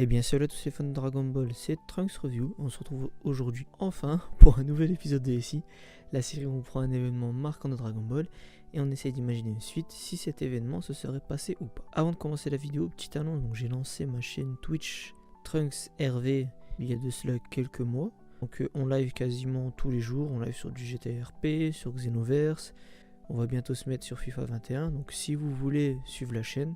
Et bien salut à tous les fans de Dragon Ball, c'est Trunks Review. On se retrouve aujourd'hui enfin pour un nouvel épisode de SI, la série où on prend un événement marquant de Dragon Ball et on essaye d'imaginer une suite si cet événement se serait passé ou pas. Avant de commencer la vidéo, petite annonce, donc j'ai lancé ma chaîne Twitch Trunks RV il y a de cela quelques mois. Donc on live quasiment tous les jours, on live sur du GTRP, sur Xenoverse, on va bientôt se mettre sur FIFA 21, donc si vous voulez suivre la chaîne,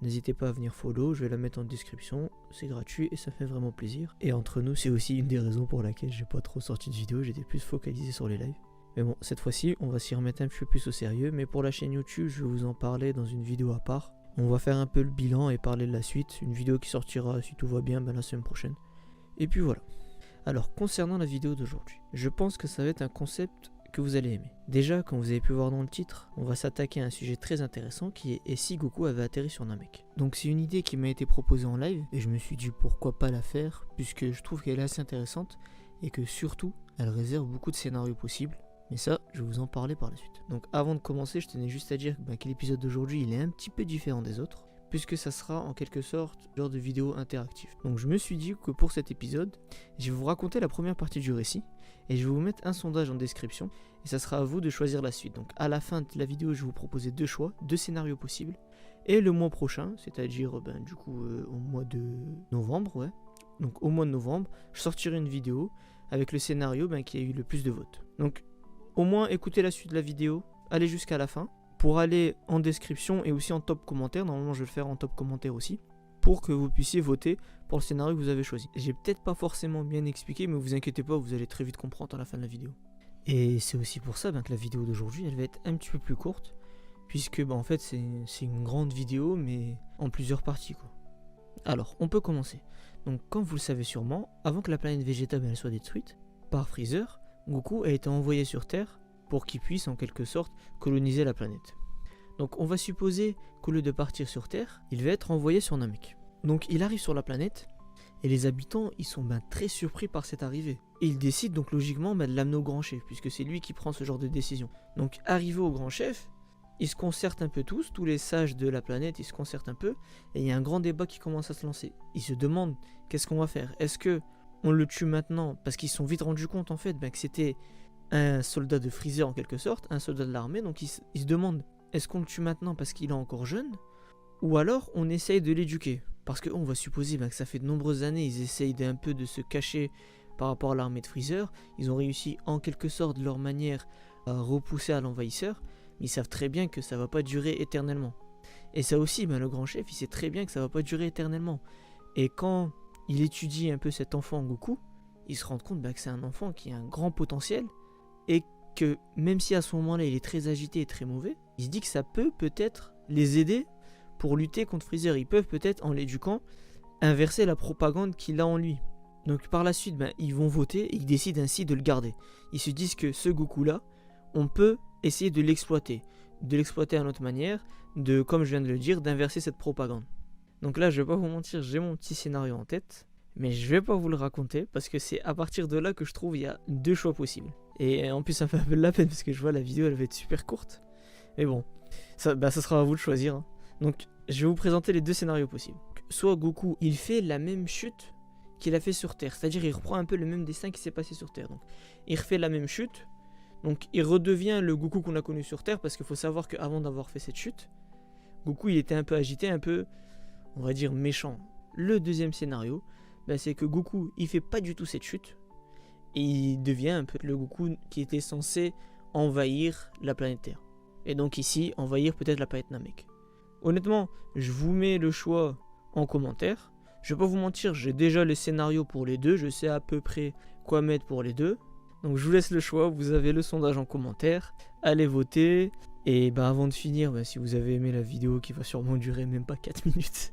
n'hésitez pas à venir follow, je vais la mettre en description, c'est gratuit et ça fait vraiment plaisir. Et entre nous, c'est aussi une des raisons pour laquelle j'ai pas trop sorti de vidéo, j'étais plus focalisé sur les lives. Mais bon, cette fois-ci, on va s'y remettre un petit peu plus au sérieux, mais pour la chaîne YouTube, je vais vous en parler dans une vidéo à part. On va faire un peu le bilan et parler de la suite, une vidéo qui sortira, si tout va bien, la semaine prochaine. Et puis voilà. Alors, concernant la vidéo d'aujourd'hui, je pense que ça va être un concept que vous allez aimer. Déjà, comme vous avez pu voir dans le titre, on va s'attaquer à un sujet très intéressant qui est et si Goku avait atterri sur Namek. Donc c'est une idée qui m'a été proposée en live et je me suis dit pourquoi pas la faire puisque je trouve qu'elle est assez intéressante et que surtout elle réserve beaucoup de scénarios possibles. Mais ça, je vais vous en parler par la suite. Donc avant de commencer, je tenais juste à dire que l'épisode d'aujourd'hui il est un petit peu différent des autres puisque ça sera en quelque sorte genre de vidéo interactive. Donc je me suis dit que pour cet épisode, je vais vous raconter la première partie du récit et je vais vous mettre un sondage en description et ça sera à vous de choisir la suite. Donc à la fin de la vidéo, je vais vous proposer deux choix, deux scénarios possibles. Et le mois prochain, c'est-à-dire au mois de novembre, ouais. Donc au mois de novembre, je sortirai une vidéo avec le scénario qui a eu le plus de votes. Donc au moins écoutez la suite de la vidéo, allez jusqu'à la fin pour aller en description et aussi en top commentaire. Normalement je vais le faire en top commentaire aussi, pour que vous puissiez voter pour le scénario que vous avez choisi. J'ai peut-être pas forcément bien expliqué, mais vous inquiétez pas, vous allez très vite comprendre à la fin de la vidéo. Et c'est aussi pour ça que la vidéo d'aujourd'hui, elle va être un petit peu plus courte, puisque en fait c'est une grande vidéo, mais en plusieurs parties quoi. Alors, on peut commencer. Donc comme vous le savez sûrement, avant que la planète Vegeta elle soit détruite par Freezer, Goku a été envoyé sur Terre pour qu'il puisse en quelque sorte coloniser la planète. Donc on va supposer qu'au lieu de partir sur Terre, il va être envoyé sur Namek. Donc il arrive sur la planète, et les habitants ils sont très surpris par cette arrivée. Et ils décident donc logiquement de l'amener au grand chef, puisque c'est lui qui prend ce genre de décision. Donc arrivé au grand chef, ils se concertent un peu tous les sages de la planète ils se concertent un peu, et il y a un grand débat qui commence à se lancer. Ils se demandent qu'est-ce qu'on va faire. Est-ce que on le tue maintenant, parce qu'ils se sont vite rendus compte en fait que c'était un soldat de Freezer en quelque sorte, un soldat de l'armée, donc ils se demandent est-ce qu'on le tue maintenant parce qu'il est encore jeune, ou alors on essaye de l'éduquer. Parce qu'on va supposer que ça fait de nombreuses années, ils essayent d'un peu de se cacher par rapport à l'armée de Freezer. Ils ont réussi en quelque sorte de leur manière à repousser à l'envahisseur, mais ils savent très bien que ça va pas durer éternellement. Et ça aussi, le grand chef, il sait très bien que ça va pas durer éternellement. Et quand il étudie un peu cet enfant Goku, il se rend compte que c'est un enfant qui a un grand potentiel, et que même si à ce moment-là il est très agité et très mauvais, il se dit que ça peut peut-être les aider pour lutter contre Freezer. Ils peuvent peut-être, en l'éduquant, inverser la propagande qu'il a en lui. Donc par la suite, ils vont voter et ils décident ainsi de le garder. Ils se disent que ce Goku-là, on peut essayer de l'exploiter à notre manière, comme je viens de le dire, d'inverser cette propagande. Donc là, je vais pas vous mentir, j'ai mon petit scénario en tête, mais je vais pas vous le raconter parce que c'est à partir de là que je trouve il y a deux choix possibles. Et en plus, ça me fait un peu de la peine parce que je vois la vidéo, elle va être super courte. Mais bon, ça sera à vous de choisir. Donc, je vais vous présenter les deux scénarios possibles. Soit Goku, il fait la même chute qu'il a fait sur Terre, c'est-à-dire il reprend un peu le même destin qui s'est passé sur Terre. Donc, il refait la même chute, donc il redevient le Goku qu'on a connu sur Terre, parce qu'il faut savoir qu'avant d'avoir fait cette chute, Goku il était un peu agité, un peu, on va dire, méchant. Le deuxième scénario, c'est que Goku il fait pas du tout cette chute, et il devient un peu le Goku qui était censé envahir la planète Terre. Et donc ici, envahir peut-être la planète Namek. Honnêtement, je vous mets le choix en commentaire. Je vais pas vous mentir, j'ai déjà les scénarios pour les deux. Je sais à peu près quoi mettre pour les deux. Donc je vous laisse le choix. Vous avez le sondage en commentaire. Allez voter. Et avant de finir, si vous avez aimé la vidéo qui va sûrement durer même pas 4 minutes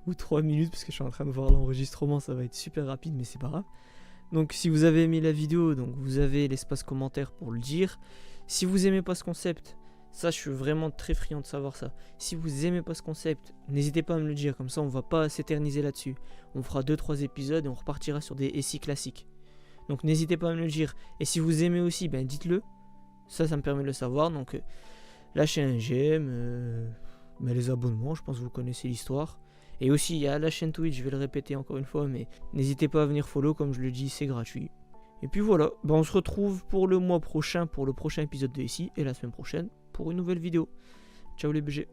ou 3 minutes, parce que je suis en train de voir l'enregistrement, ça va être super rapide, mais c'est pas grave. Donc si vous avez aimé la vidéo, donc vous avez l'espace commentaire pour le dire. Si vous aimez pas ce concept, ça je suis vraiment très friand de savoir ça. Si vous aimez pas ce concept, n'hésitez pas à me le dire, comme ça on va pas s'éterniser là-dessus. On fera 2-3 épisodes et on repartira sur des SI classiques. Donc n'hésitez pas à me le dire. Et si vous aimez aussi, dites-le. Ça me permet de le savoir. Donc lâchez un j'aime, les abonnements, je pense que vous connaissez l'histoire. Et aussi, il y a la chaîne Twitch, je vais le répéter encore une fois, mais n'hésitez pas à venir follow, comme je le dis, c'est gratuit. Et puis voilà, on se retrouve pour le mois prochain, pour le prochain épisode de ici, et la semaine prochaine pour une nouvelle vidéo. Ciao les BG.